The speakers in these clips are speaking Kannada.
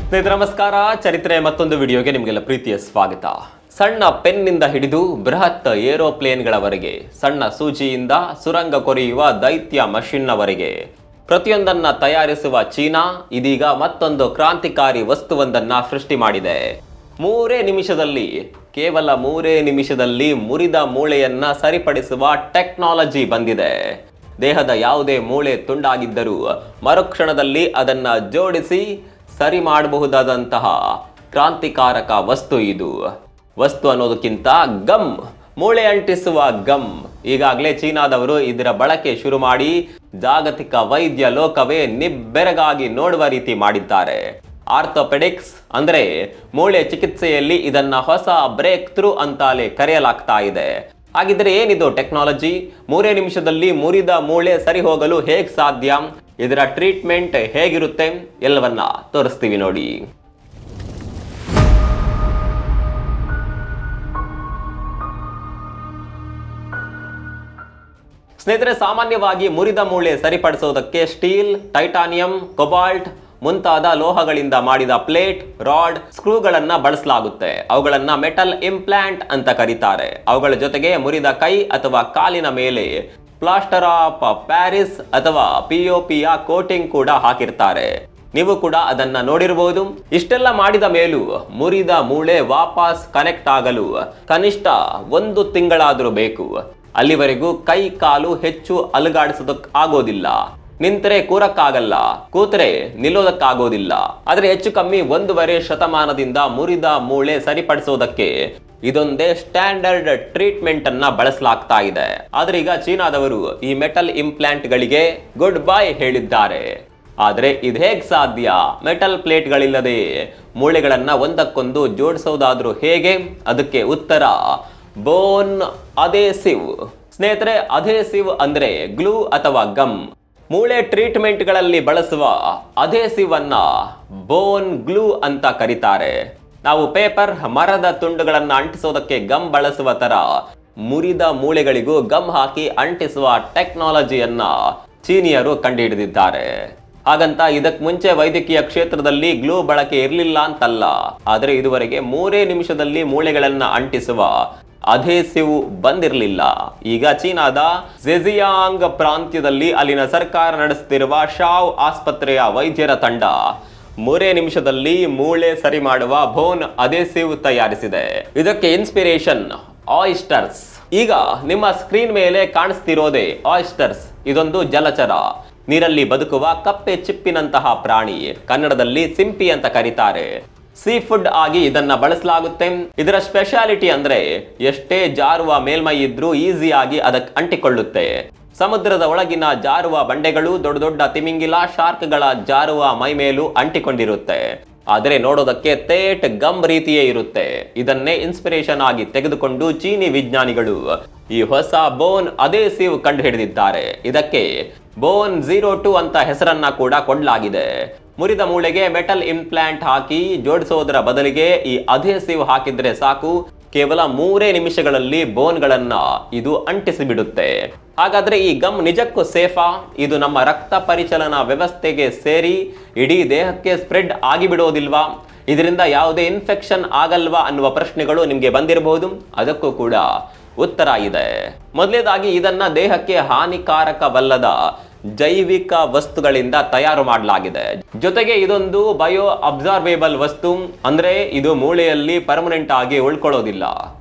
ಸ್ನೇಹಿತರೆ ನಮಸ್ಕಾರ. ಚರಿತ್ರೆ ಮತ್ತೊಂದು ವಿಡಿಯೋಗೆ ನಿಮಗೆಲ್ಲ ಪ್ರೀತಿಯ ಸ್ವಾಗತ. ಸಣ್ಣ ಪೆನ್ನಿಂದ ಹಿಡಿದು ಬೃಹತ್ ಏರೋಪ್ಲೇನ್ಗಳವರೆಗೆ, ಸಣ್ಣ ಸೂಜಿಯಿಂದ ಸುರಂಗ ಕೊರೆಯುವ ದೈತ್ಯ ಮಷಿನ್ನವರೆಗೆ ಪ್ರತಿಯೊಂದನ್ನ ತಯಾರಿಸುವ ಚೀನಾ ಇದೀಗ ಮತ್ತೊಂದು ಕ್ರಾಂತಿಕಾರಿ ವಸ್ತುವೊಂದನ್ನ ಸೃಷ್ಟಿ ಮಾಡಿದೆ. ಕೇವಲ ಮೂರೇ ನಿಮಿಷದಲ್ಲಿ ಮುರಿದ ಮೂಳೆಯನ್ನ ಸರಿಪಡಿಸುವ ಟೆಕ್ನಾಲಜಿ ಬಂದಿದೆ. ದೇಹದ ಯಾವುದೇ ಮೂಳೆ ತುಂಡಾಗಿದ್ದರೂ ಮರುಕ್ಷಣದಲ್ಲಿ ಅದನ್ನ ಜೋಡಿಸಿ ಸರಿ ಮಾಡಬಹುದಾದಂತಹ ಕ್ರಾಂತಿಕಾರಕ ವಸ್ತು ಇದು. ವಸ್ತು ಅನ್ನೋದಕ್ಕಿಂತ ಗಮ್, ಮೂಳೆ ಅಂಟಿಸುವ ಗಮ್. ಈಗಾಗಲೇ ಚೀನಾದವರು ಇದರ ಬಳಕೆ ಶುರು ಮಾಡಿ ಜಾಗತಿಕ ವೈದ್ಯ ಲೋಕವೇ ನಿಬ್ಬೆರಗಾಗಿ ನೋಡುವ ರೀತಿ ಮಾಡಿದ್ದಾರೆ. ಆರ್ಥೋಪೆಡಿಕ್ಸ್ ಅಂದ್ರೆ ಮೂಳೆ ಚಿಕಿತ್ಸೆಯಲ್ಲಿ ಇದನ್ನ ಹೊಸ ಬ್ರೇಕ್ ಥ್ರೂ ಅಂತಾಲೆ ಕರೆಯಲಾಗ್ತಾ ಇದೆ. ಹಾಗಿದ್ರೆ ಏನಿದು ಟೆಕ್ನಾಲಜಿ? 3 ನಿಮಿಷದಲ್ಲಿ ಮುರಿದ ಮೂಳೆ ಸರಿ ಹೋಗಲು ಹೇಗೆ ಸಾಧ್ಯ? ಇದರ ಟ್ರೀಟ್ಮೆಂಟ್ ಹೇಗಿರುತ್ತೆ? ಎಲ್ಲವನ್ನ ತೋರಿಸ್ತೀವಿ ನೋಡಿ. ಸ್ನೇಹಿತರೆ, ಸಾಮಾನ್ಯವಾಗಿ ಮುರಿದ ಮೂಳೆ ಸರಿಪಡಿಸೋದಕ್ಕೆ ಸ್ಟೀಲ್, ಟೈಟಾನಿಯಂ, ಕೊಬಾಲ್ಟ್ ಮುಂತಾದ ಲೋಹಗಳಿಂದ ಮಾಡಿದ ಪ್ಲೇಟ್, ರಾಡ್, ಸ್ಕ್ರೂಗಳನ್ನ ಬಳಸಲಾಗುತ್ತೆ. ಅವುಗಳನ್ನ ಮೆಟಲ್ ಇಂಪ್ಲಾಂಟ್ ಅಂತ ಕರೀತಾರೆ. ಅವುಗಳ ಜೊತೆಗೆ ಮುರಿದ ಕೈ ಅಥವಾ ಕಾಲಿನ ಮೇಲೆ ಪ್ಲಾಸ್ಟರ್ ಆಫ್ ಪ್ಯಾರಿಸ್ ಅಥವಾ ಪಿಒಪಿಯ ಕೋಟಿಂಗ್ ಕೂಡ ಹಾಕಿರ್ತಾರೆ. ನೀವು ಕೂಡ ಅದನ್ನ ನೋಡಿರಬಹುದು. ಇಷ್ಟೆಲ್ಲ ಮಾಡಿದ ಮೇಲೂ ಮುರಿದ ಮೂಳೆ ವಾಪಸ್ ಕನೆಕ್ಟ್ ಆಗಲು ಕನಿಷ್ಠ 1 ತಿಂಗಳಾದ್ರೂ ಬೇಕು. ಅಲ್ಲಿವರೆಗೂ ಕೈ ಕಾಲು ಹೆಚ್ಚು ಅಲುಗಾಡಿಸೋದಕ್ಕೆ ಆಗೋದಿಲ್ಲ. ನಿಂತರೆ ಕೂರಕ್ಕಾಗಲ್ಲ, ಕೂತರೆ ನಿಲ್ಲೋದಕ್ಕಾಗೋದಿಲ್ಲ. ಆದ್ರೆ ಹೆಚ್ಚು ಕಮ್ಮಿ 1.5 ಶತಮಾನದಿಂದ ಮುರಿದ ಮೂಳೆ ಸರಿಪಡಿಸೋದಕ್ಕೆ ಇದೊಂದೇ ಸ್ಟ್ಯಾಂಡರ್ಡ್ ಟ್ರೀಟ್ಮೆಂಟ್ ಅನ್ನ ಬಳಸಲಾಗ್ತಾ ಇದೆ. ಆದ್ರೆ ಈಗ ಚೀನಾದವರು ಈ ಮೆಟಲ್ ಇಂಪ್ಲಾಂಟ್ ಗಳಿಗೆ ಗುಡ್ ಬೈ ಹೇಳಿದ್ದಾರೆ. ಆದ್ರೆ ಇದು ಹೇಗ್ ಸಾಧ್ಯ? ಮೆಟಲ್ ಪ್ಲೇಟ್ ಗಳಿಲ್ಲದೆ ಮೂಳೆಗಳನ್ನ ಒಂದಕ್ಕೊಂದು ಜೋಡಿಸೋದಾದ್ರೂ ಹೇಗೆ? ಅದಕ್ಕೆ ಉತ್ತರ ಬೋನ್ ಅಧೆಸಿವ್. ಸ್ನೇಹಿತರೆ, ಅಧೆಸಿವ್ ಅಂದ್ರೆ ಗ್ಲೂ ಅಥವಾ ಗಮ್. ಮೂಳೆ ಟ್ರೀಟ್ಮೆಂಟ್ ಗಳಲ್ಲಿ ಬಳಸುವ ಅಧೆಸಿವ್ ಅನ್ನ ಬೋನ್ ಗ್ಲೂ ಅಂತ ಕರೀತಾರೆ. ನಾವು ಪೇಪರ್, ಮರದ ತುಂಡುಗಳನ್ನ ಅಂಟಿಸೋದಕ್ಕೆ ಗಮ್ ಬಳಸುವ ತರ ಮುರಿದ ಮೂಳೆಗಳಿಗೂ ಗಮ್ ಹಾಕಿ ಅಂಟಿಸುವ ಟೆಕ್ನಾಲಜಿಯನ್ನ ಚೀನಿಯರು ಕಂಡುಹಿಡಿದಿದ್ದಾರೆ. ಹಾಗಂತ ಇದಕ್ಕೆ ಮುಂಚೆ ವೈದ್ಯಕೀಯ ಕ್ಷೇತ್ರದಲ್ಲಿ ಗ್ಲೂ ಬಳಕೆ ಇರಲಿಲ್ಲ ಅಂತಲ್ಲ. ಆದರೆ ಇದುವರೆಗೆ 3 ನಿಮಿಷದಲ್ಲಿ ಮೂಳೆಗಳನ್ನ ಅಂಟಿಸುವ ಅಧೆಸಿವ್ ಬಂದಿರಲಿಲ್ಲ. ಈಗ ಚೀನಾದ ಝೆಜಿಯಾಂಗ್ ಪ್ರಾಂತ್ಯದಲ್ಲಿ ಅಲ್ಲಿನ ಸರ್ಕಾರ ನಡೆಸುತ್ತಿರುವ ಶಾವ್ ಆಸ್ಪತ್ರೆಯ ವೈದ್ಯರ ತಂಡ 3 ನಿಮಿಷದಲ್ಲಿ ಮೂಳೆ ಸರಿ ಮಾಡುವ ಬೋನ್ ಅಧೆಸಿವ್ ತಯಾರಿಸಿದೆ. ಇದಕ್ಕೆ ಇನ್ಸ್ಪಿರೇಷನ್ ಆಯಿಸ್ಟರ್ಸ್. ಈಗ ನಿಮ್ಮ ಸ್ಕ್ರೀನ್ ಮೇಲೆ ಕಾಣಿಸ್ತಿರೋದೇ ಆಯಿಸ್ಟರ್ಸ್. ಇದೊಂದು ಜಲಚರ, ನೀರಲ್ಲಿ ಬದುಕುವ ಕಪ್ಪೆ ಚಿಪ್ಪಿನಂತಹ ಪ್ರಾಣಿ. ಕನ್ನಡದಲ್ಲಿ ಸಿಂಪಿ ಅಂತ ಕರೀತಾರೆ. ಸೀ ಫುಡ್ ಆಗಿ ಇದನ್ನ ಬಳಸಲಾಗುತ್ತೆ. ಇದರ ಸ್ಪೆಷಾಲಿಟಿ ಅಂದ್ರೆ ಎಷ್ಟೇ ಜಾರುವ ಮೇಲ್ಮೈ ಇದ್ರೂ ಈಸಿಯಾಗಿ ಅದಕ್ಕೆ ಅಂಟಿಕೊಳ್ಳುತ್ತೆ. ಸಮುದ್ರದ ಒಳಗಿನ ಜಾರುವ ಬಂಡೆಗಳು, ದೊಡ್ಡ ದೊಡ್ಡ ತಿಮಿಂಗಿಲ, ಶಾರ್ಕ್ಗಳ ಜಾರುವ ಮೈ ಮೇಲೂ ಅಂಟಿಕೊಂಡಿರುತ್ತೆ. ಆದರೆ ನೋಡೋದಕ್ಕೆ ತೇಟ್ ಗಮ್ ರೀತಿಯೇ ಇರುತ್ತೆ. ಇದನ್ನೇ ಇನ್ಸ್ಪಿರೇಷನ್ ಆಗಿ ತೆಗೆದುಕೊಂಡು ಚೀನಿ ವಿಜ್ಞಾನಿಗಳು ಈ ಹೊಸ ಬೋನ್ ಅಧೆಸಿವ್ ಕಂಡು ಹಿಡಿದಿದ್ದಾರೆ. ಇದಕ್ಕೆ ಬೋನ್ 02 ಅಂತ ಹೆಸರನ್ನ ಕೂಡ ಕೊಡಲಾಗಿದೆ. ಮುರಿದ ಮೂಳೆಗೆ ಮೆಟಲ್ ಇಂಪ್ಲಾಂಟ್ ಹಾಕಿ ಜೋಡಿಸೋದರ ಬದಲಿಗೆ ಈ ಅಧೆಸಿವ್ ಹಾಕಿದ್ರೆ ಸಾಕು. ಕೇವಲ 3 ನಿಮಿಷಗಳಲ್ಲಿ ಬೋನ್ಗಳನ್ನ ಇದು ಅಂಟಿಸಿ ಬಿಡುತ್ತೆ. ಹಾಗಾದ್ರೆ ಈ ಗಮ್ ನಿಜಕ್ಕೂ ಸೇಫಾ? ಇದು ನಮ್ಮ ರಕ್ತ ಪರಿಚಲನ ವ್ಯವಸ್ಥೆಗೆ ಸೇರಿ ಇಡೀ ದೇಹಕ್ಕೆ ಸ್ಪ್ರೆಡ್ ಆಗಿಬಿಡೋದಿಲ್ವಾ? ಇದರಿಂದ ಯಾವುದೇ ಇನ್ಫೆಕ್ಷನ್ ಆಗಲ್ವಾ ಅನ್ನುವ ಪ್ರಶ್ನೆಗಳು ನಿಮ್ಗೆ ಬಂದಿರಬಹುದು. ಅದಕ್ಕೂ ಕೂಡ ಉತ್ತರ ಇದೆ. ಮೊದಲನೇದಾಗಿ ಇದನ್ನ ದೇಹಕ್ಕೆ ಹಾನಿಕಾರಕವಲ್ಲದ ಜೈವಿಕ ವಸ್ತುಗಳಿಂದ ತಯಾರು ಮಾಡಲಾಗಿದೆ. ಜೊತೆಗೆ ಇದೊಂದು ಬಯೋ ಅಬ್ಸಾರ್ಬೇಬಲ್ ವಸ್ತು. ಅಂದ್ರೆ ಇದು ಮೂಳೆಯಲ್ಲಿ ಪರ್ಮನೆಂಟ್ ಆಗಿ ಉಳ್ಕೊಳ್ಳೋದಿಲ್ಲ.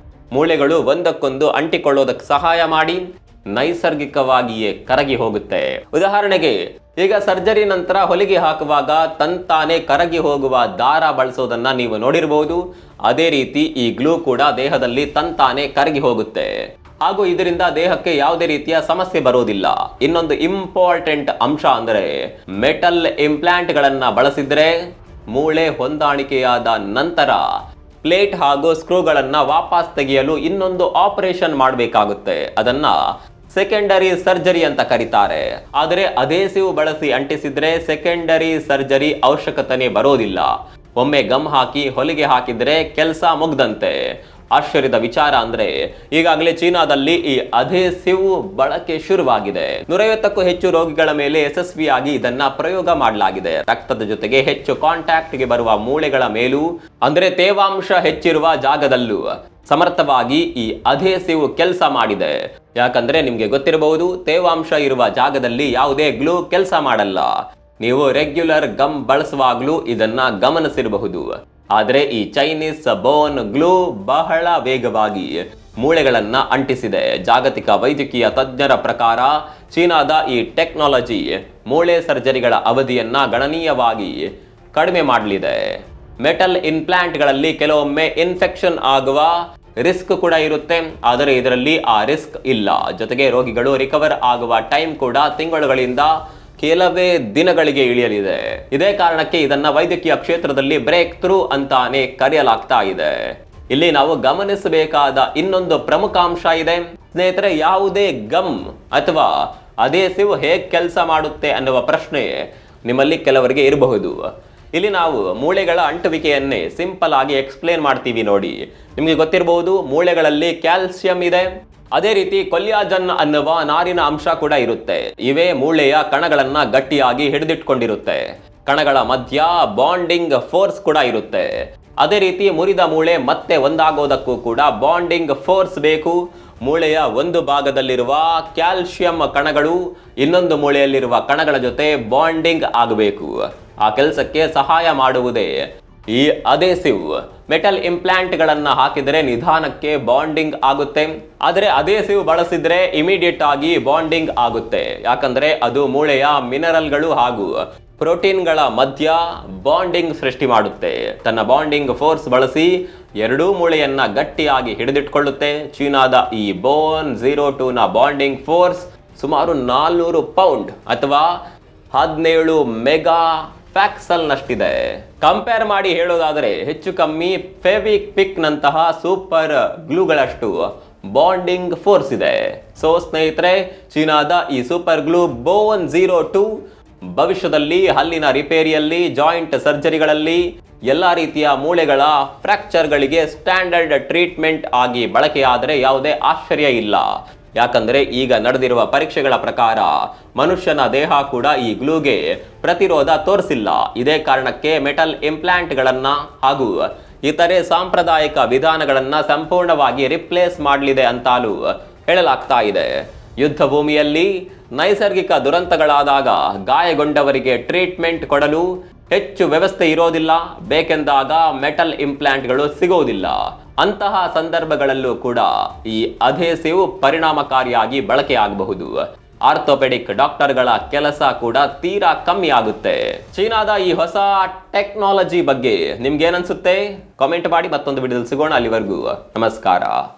ಮೂಳೆಗಳು ಒಂದಕ್ಕೊಂದು ಅಂಟಿಕೊಳ್ಳೋದಕ್ಕೆ ಸಹಾಯ ಮಾಡಿ ನೈಸರ್ಗಿಕವಾಗಿಯೇ ಕರಗಿ ಹೋಗುತ್ತೆ. ಉದಾಹರಣೆಗೆ, ಈಗ ಸರ್ಜರಿ ನಂತರ ಹೊಲಿಗೆ ಹಾಕುವಾಗ ತಂತಾನೆ ಕರಗಿ ಹೋಗುವ ದಾರ ಬಳಸೋದನ್ನ ನೀವು ನೋಡಿರಬಹುದು. ಅದೇ ರೀತಿ ಈ ಗ್ಲೂ ಕೂಡ ದೇಹದಲ್ಲಿ ತಂತಾನೆ ಕರಗಿ ಹೋಗುತ್ತೆ. ಹಾಗೂ ಇದರಿಂದ ದೇಹಕ್ಕೆ ಯಾವುದೇ ರೀತಿಯ ಸಮಸ್ಯೆ ಬರೋದಿಲ್ಲ. ಇನ್ನೊಂದು ಇಂಪಾರ್ಟೆಂಟ್ ಅಂಶ ಅಂದ್ರೆ ಮೆಟಲ್ ಇಂಪ್ಲಾಂಟ್ ಗಳನ್ನ ಬಳಸಿದ್ರೆ ಮೂಳೆ ಹೊಂದಾಣಿಕೆಯಾದ ನಂತರ ಪ್ಲೇಟ್ ಹಾಗೂ ಸ್ಕ್ರೂಗಳನ್ನ ವಾಪಸ್ ತೆಗೆಯಲು ಇನ್ನೊಂದು ಆಪರೇಷನ್ ಮಾಡಬೇಕಾಗುತ್ತೆ. ಅದನ್ನ ಸೆಕೆಂಡರಿ ಸರ್ಜರಿ ಅಂತ ಕರೀತಾರೆ. ಆದರೆ ಅಧೆಸಿವ್ ಬಳಸಿ ಅಂಟಿಸಿದ್ರೆ ಸೆಕೆಂಡರಿ ಸರ್ಜರಿ ಅವಶ್ಯಕತೆ ಬರೋದಿಲ್ಲ. ಒಮ್ಮೆ ಗಮ್ ಹಾಕಿ ಹೊಲಿಗೆ ಹಾಕಿದ್ರೆ ಕೆಲಸ ಮುಗ್ದಂತೆ. ಆಶ್ಚರ್ಯದ ವಿಚಾರ ಅಂದ್ರೆ ಈಗಾಗಲೇ ಚೀನಾದಲ್ಲಿ ಈ ಅಧೇಸಿವ್ ಬಳಕೆ ಶುರುವಾಗಿದೆ. 150ಕ್ಕೂ ಹೆಚ್ಚು ರೋಗಿಗಳ ಮೇಲೆ ಯಶಸ್ವಿಯಾಗಿ ಇದನ್ನ ಪ್ರಯೋಗ ಮಾಡಲಾಗಿದೆ. ರಕ್ತದ ಜೊತೆಗೆ ಹೆಚ್ಚು ಕಾಂಟ್ಯಾಕ್ಟ್ ಗೆ ಬರುವ ಮೂಳೆಗಳ ಮೇಲೂ ಅಂದ್ರೆ ತೇವಾಂಶ ಹೆಚ್ಚಿರುವ ಜಾಗದಲ್ಲೂ ಸಮರ್ಥವಾಗಿ ಈ ಅಧೇಸಿವ್ ಕೆಲಸ ಮಾಡಿದೆ. ಯಾಕಂದ್ರೆ ನಿಮ್ಗೆ ಗೊತ್ತಿರಬಹುದು, ತೇವಾಂಶ ಇರುವ ಜಾಗದಲ್ಲಿ ಯಾವುದೇ ಗ್ಲೂ ಕೆಲಸ ಮಾಡಲ್ಲ. ನೀವು ರೆಗ್ಯುಲರ್ ಗಮ್ ಬಳಸುವಾಗ್ಲೂ ಇದನ್ನ ಗಮನಿಸಿರಬಹುದು. ಆದರೆ ಈ ಚೈನೀಸ್ ಬೋನ್ ಗ್ಲೂ ಬಹಳ ವೇಗವಾಗಿ ಮೂಳೆಗಳನ್ನ ಅಂಟಿಸಿದೆ. ಜಾಗತಿಕ ವೈದ್ಯಕೀಯ ತಜ್ಞರ ಪ್ರಕಾರ ಚೀನಾದ ಈ ಟೆಕ್ನಾಲಜಿ ಮೂಳೆ ಸರ್ಜರಿಗಳ ಅವಧಿಯನ್ನ ಗಣನೀಯವಾಗಿ ಕಡಿಮೆ ಮಾಡಲಿದೆ. ಮೆಟಲ್ ಇಂಪ್ಲಾಂಟ್ಗಳಲ್ಲಿ ಕೆಲವೊಮ್ಮೆ ಇನ್ಫೆಕ್ಷನ್ ಆಗುವ ರಿಸ್ಕ್ ಕೂಡ ಇರುತ್ತೆ, ಆದರೆ ಇದರಲ್ಲಿ ಆ ರಿಸ್ಕ್ ಇಲ್ಲ. ಜೊತೆಗೆ ರೋಗಿಗಳು ರಿಕವರ್ ಆಗುವ ಟೈಮ್ ಕೂಡ ತಿಂಗಳುಗಳಿಂದ ಕೆಲವೇ ದಿನಗಳಿಗೆ ಇಳಿಯಲಿದೆ. ಇದೇ ಕಾರಣಕ್ಕೆ ಇದನ್ನ ವೈದ್ಯಕೀಯ ಕ್ಷೇತ್ರದಲ್ಲಿ ಬ್ರೇಕ್ ಥ್ರೂ ಅಂತಾನೆ ಕರೆಯಲಾಗ್ತಾ ಇದೆ. ಇಲ್ಲಿ ನಾವು ಗಮನಿಸಬೇಕಾದ ಇನ್ನೊಂದು ಪ್ರಮುಖ ಅಂಶ ಇದೆ ಸ್ನೇಹಿತರೆ. ಯಾವುದೇ ಗಮ್ ಅಥವಾ ಅಧೇಸಿವ್ ಹೇಗೆ ಕೆಲಸ ಮಾಡುತ್ತೆ ಅನ್ನುವ ಪ್ರಶ್ನೆ ನಿಮ್ಮಲ್ಲಿ ಕೆಲವರಿಗೆ ಇರಬಹುದು. ಇಲ್ಲಿ ನಾವು ಮೂಳೆಗಳ ಅಂಟುವಿಕೆಯನ್ನೇ ಸಿಂಪಲ್ ಆಗಿ ಎಕ್ಸ್ಪ್ಲೇನ್ ಮಾಡ್ತೀವಿ ನೋಡಿ. ನಿಮಗೆ ಗೊತ್ತಿರಬಹುದು, ಮೂಳೆಗಳಲ್ಲಿ ಕ್ಯಾಲ್ಸಿಯಂ ಇದೆ, ಅದೇ ರೀತಿ ಕೊಲ್ಯಾಜನ್ ಅನ್ನುವ ನಾರಿನ ಅಂಶ ಕೂಡ ಇರುತ್ತೆ. ಇವೇ ಮೂಳೆಯ ಕಣಗಳನ್ನ ಗಟ್ಟಿಯಾಗಿ ಹಿಡಿದಿಟ್ಕೊಂಡಿರುತ್ತೆ. ಕಣಗಳ ಮಧ್ಯ ಬಾಂಡಿಂಗ್ ಫೋರ್ಸ್ ಕೂಡ ಇರುತ್ತೆ. ಅದೇ ರೀತಿ ಮುರಿದ ಮೂಳೆ ಮತ್ತೆ ಒಂದಾಗೋದಕ್ಕೂ ಕೂಡ ಬಾಂಡಿಂಗ್ ಫೋರ್ಸ್ ಬೇಕು. ಮೂಳೆಯ ಒಂದು ಭಾಗದಲ್ಲಿರುವ ಕ್ಯಾಲ್ಸಿಯಂ ಕಣಗಳು ಇನ್ನೊಂದು ಮೂಳೆಯಲ್ಲಿರುವ ಕಣಗಳ ಜೊತೆ ಬಾಂಡಿಂಗ್ ಆಗಬೇಕು. ಆ ಕೆಲಸಕ್ಕೆ ಸಹಾಯ ಮಾಡುವುದೇ ಈ ಅಧೇಸಿವ್. ಮೆಟಲ್ ಇಂಪ್ಲಾಂಟ್ ಗಳನ್ನ ಹಾಕಿದರೆ ನಿಧಾನಕ್ಕೆ ಬಾಂಡಿಂಗ್ ಆಗುತ್ತೆ, ಆದರೆ ಅಧೇಸಿವ್ ಬಳಸಿದ್ರೆ ಇಮಿಡಿಯೇಟ್ ಆಗಿ ಬಾಂಡಿಂಗ್ ಆಗುತ್ತೆ. ಯಾಕಂದ್ರೆ ಅದು ಮೂಳೆಯ ಮಿನರಲ್ಗಳು ಹಾಗೂ ಪ್ರೋಟೀನ್ಗಳ ಮಧ್ಯ ಬಾಂಡಿಂಗ್ ಸೃಷ್ಟಿ ಮಾಡುತ್ತೆ. ತನ್ನ ಬಾಂಡಿಂಗ್ ಫೋರ್ಸ್ ಬಳಸಿ ಎರಡೂ ಮೂಳೆಯನ್ನ ಗಟ್ಟಿಯಾಗಿ ಹಿಡಿದಿಟ್ಕೊಳ್ಳುತ್ತೆ. ಚೀನಾದ ಈ ಬೋನ್ 02 ನ ಬಾಂಡಿಂಗ್ ಫೋರ್ಸ್ ಸುಮಾರು 400 ಪೌಂಡ್ ಅಥವಾ 17 ಮೆಗಾ ಪ್ಯಾಕ್ಸಲ್ ನಷ್ಟಿದೆ. ಕಂಪೇರ್ ಮಾಡಿ ಹೇಳೋದಾದರೆ ಹೆಚ್ಚು ಕಮ್ಮಿ ಫೆವಿಕ್ವಿಕ್ ನಂತಹ ಸೂಪರ್ ಗ್ಲೂಗಳಷ್ಟು ಬಾಂಡಿಂಗ್ ಫೋರ್ಸ್ ಇದೆ. ಸೊ ಸ್ನೇಹಿತರೆ, ಚೀನಾದ ಈ ಸೂಪರ್ ಗ್ಲೂ ಬೋನ್ 02 ಭವಿಷ್ಯದಲ್ಲಿ ಹಲ್ಲಿನ ರಿಪೇರಿಯಲ್ಲಿ, ಜಾಯಿಂಟ್ ಸರ್ಜರಿಗಳಲ್ಲಿ, ಎಲ್ಲಾ ರೀತಿಯ ಮೂಳೆಗಳ ಫ್ರಾಕ್ಚರ್ಗಳಿಗೆ ಸ್ಟ್ಯಾಂಡರ್ಡ್ ಟ್ರೀಟ್ಮೆಂಟ್ ಆಗಿ ಬಳಕೆಯಾದರೆ ಯಾವುದೇ ಆಶ್ಚರ್ಯ ಇಲ್ಲ. ಯಾಕಂದ್ರೆ ಈಗ ನಡೆದಿರುವ ಪರೀಕ್ಷೆಗಳ ಪ್ರಕಾರ ಮನುಷ್ಯನ ದೇಹ ಕೂಡ ಈ ಗ್ಲೂಗೆ ಪ್ರತಿರೋಧ ತೋರಿಸಿಲ್ಲ. ಇದೇ ಕಾರಣಕ್ಕೆ ಮೆಟಲ್ ಇಂಪ್ಲಾಂಟ್ ಗಳನ್ನ ಹಾಗೂ ಇತರೆ ಸಾಂಪ್ರದಾಯಿಕ ವಿಧಾನಗಳನ್ನ ಸಂಪೂರ್ಣವಾಗಿ ರಿಪ್ಲೇಸ್ ಮಾಡಲಿದೆ ಅಂತಾಲೂ ಹೇಳಲಾಗ್ತಾ ಇದೆ. ಯುದ್ಧ ಭೂಮಿಯಲ್ಲಿ ನೈಸರ್ಗಿಕ ದುರಂತಗಳಾದಾಗ ಗಾಯಗೊಂಡವರಿಗೆ ಟ್ರೀಟ್ಮೆಂಟ್ ಕೊಡಲು ಹೆಚ್ಚು ವ್ಯವಸ್ಥೆ ಇರೋದಿಲ್ಲ. ಬೇಕೆಂದಾಗ ಮೆಟಲ್ ಇಂಪ್ಲಾಂಟ್ಗಳು ಸಿಗೋದಿಲ್ಲ. ಅಂತಹ ಸಂದರ್ಭಗಳಲ್ಲೂ ಕೂಡ ಈ ಅಧೇಸಿವ್ ಪರಿಣಾಮಕಾರಿಯಾಗಿ ಬಳಕೆಯಾಗಬಹುದು. ಆರ್ಥೋಪೆಡಿಕ್ ಡಾಕ್ಟರ್ಗಳ ಕೆಲಸ ಕೂಡ ತೀರಾ ಕಮ್ಮಿ ಆಗುತ್ತೆ. ಚೀನಾದ ಈ ಹೊಸ ಟೆಕ್ನಾಲಜಿ ಬಗ್ಗೆ ನಿಮ್ಗೆ ಏನನ್ಸುತ್ತೆ? ಕಾಮೆಂಟ್ ಮಾಡಿ. ಮತ್ತೊಂದು ವಿಡಿಯೋದಲ್ಲಿ ಸಿಗೋಣ. ಅಲ್ಲಿವರೆಗೂ ನಮಸ್ಕಾರ.